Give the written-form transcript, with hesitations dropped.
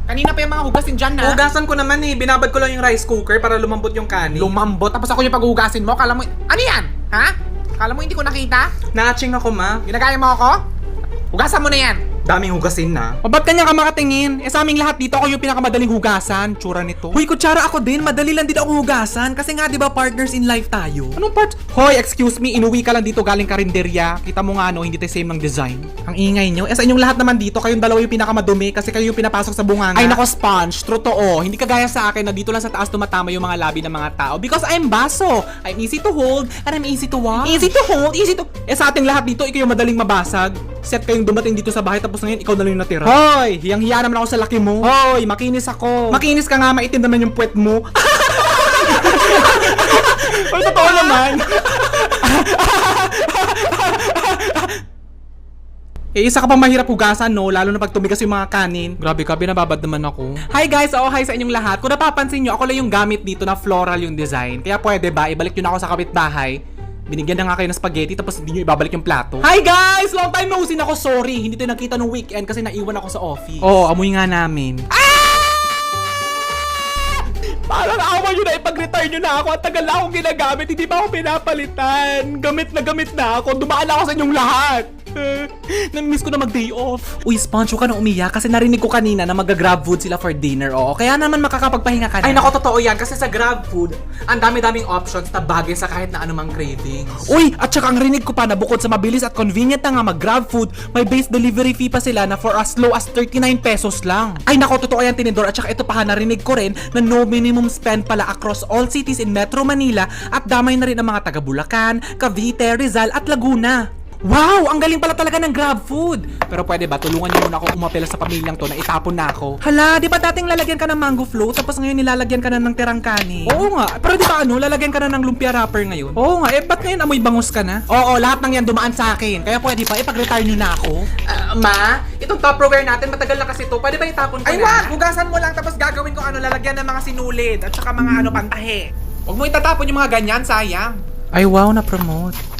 Kanina pa yung mga hugasin dyan na. Hugasan ko naman eh. Binabad ko lang yung rice cooker para lumambot yung kanin. Lumambot, tapos ako yung paghugasin mo. Kala mo, ano yan? Ha? Kala mo hindi ko nakita? Naaching ako, ma. Ginagaya mo ako? Hugasan mo na yan. Daming hugasin na. O ba't kanya ka makatingin? Eh sa aming lahat dito ako yung pinakamadaling hugasan. Tsura nito. Huy, kutsara ako din. Madali lang din ako hugasan. Kasi nga, di ba, partners in life tayo. Anong part? Hoy, excuse me, inuwi ka lang dito galing karinderya. Kita mo nga no, hindi tayo same ng design. Ang ingay nyo. Eh sa inyong lahat naman dito, kayong dalawa yung pinakamadumi kasi kayo yung pinapasok sa bunganga. Ay nako sponge, totoo. Hindi kagaya sa akin na dito lang sa taas tumatama yung mga labi ng mga tao. Because I'm baso. I'm easy to hold and I'm easy to wash. Easy to hold, easy to... Eh sa ating lahat dito, ikaw yung madaling mabasag. Set kayong dumating dito sa bahay tapos ngayon ikaw na lang yung natira. Hoy, hiyang-hiya naman ako sa laki mo. Hoy, makinis ako. Makinis ka nga, maitim naman yung puwet mo. Ay, totoo naman. Eh, isa ka pa mahirap hugasan, no? Lalo na pag tumigas yung mga kanin. Grabe ka, binababad naman ako. Hi guys! Hi sa inyong lahat. Kung napapansin nyo, ako lang yung gamit dito na floral yung design. Kaya pwede ba, ibalik nyo na ako sa kapitbahay. Binigyan na nga kayo ng spaghetti tapos hindi nyo ibabalik yung plato. Hi guys! Long time no see na ako. Sorry, hindi tayo nakita nung weekend kasi naiwan ako sa office. Oo, amoy nga namin. Parang awa nyo na ipag-retire nyo na ako at tagal na akong ginagamit. Hindi pa ako pinapalitan. Gamit na ako. Dumaan ako sa inyong lahat. Namimiss ko na mag-day off. Uy, Sponge, huwag ka na umiyak kasi narinig ko kanina na mag-grab food sila for dinner, oo. Kaya naman makakapagpahinga ka na. Ay, nako, totoo yan. Kasi sa grab food, ang dami-daming options na bagay sa kahit na anumang cravings. Uy, at saka ang rinig ko pa na bukod sa mabilis at convenient na nga mag-grab food, may base delivery fee pa sila na for as low as 39 pesos lang. Ay, nako, totoo yan, Tinidor. At saka ito pa, narinig ko rin na no minimum spend pala across all cities in Metro Manila at damay na rin ang mga taga Bulacan, Cavite, Rizal at Laguna. Wow! Ang galing pala talaga ng grab food! Pero pwede ba, tulungan niyo muna ako umapela sa pamilyang to na itapon na ako. Hala, di ba dating lalagyan ka ng mango float tapos ngayon nilalagyan ka na ng tirang kanin? Oo nga, pero di ba lalagyan ka na ng lumpia wrapper ngayon? Oo nga, ba't ngayon amoy bangus ka na? Oo, lahat ng yan dumaan sa akin. Kaya pwede ba, ipag-retire niyo na ako? Ma, itong Tupperware natin, matagal na kasi to. Pwede ba itapon ko na? Ay, wag! Hugasan mo lang tapos gagawin ko lalagyan ng mga sinulid at saka mga pantahe. Huwag mo itatapon yung mga ganyan, sayang. Ay, wow, na-promote.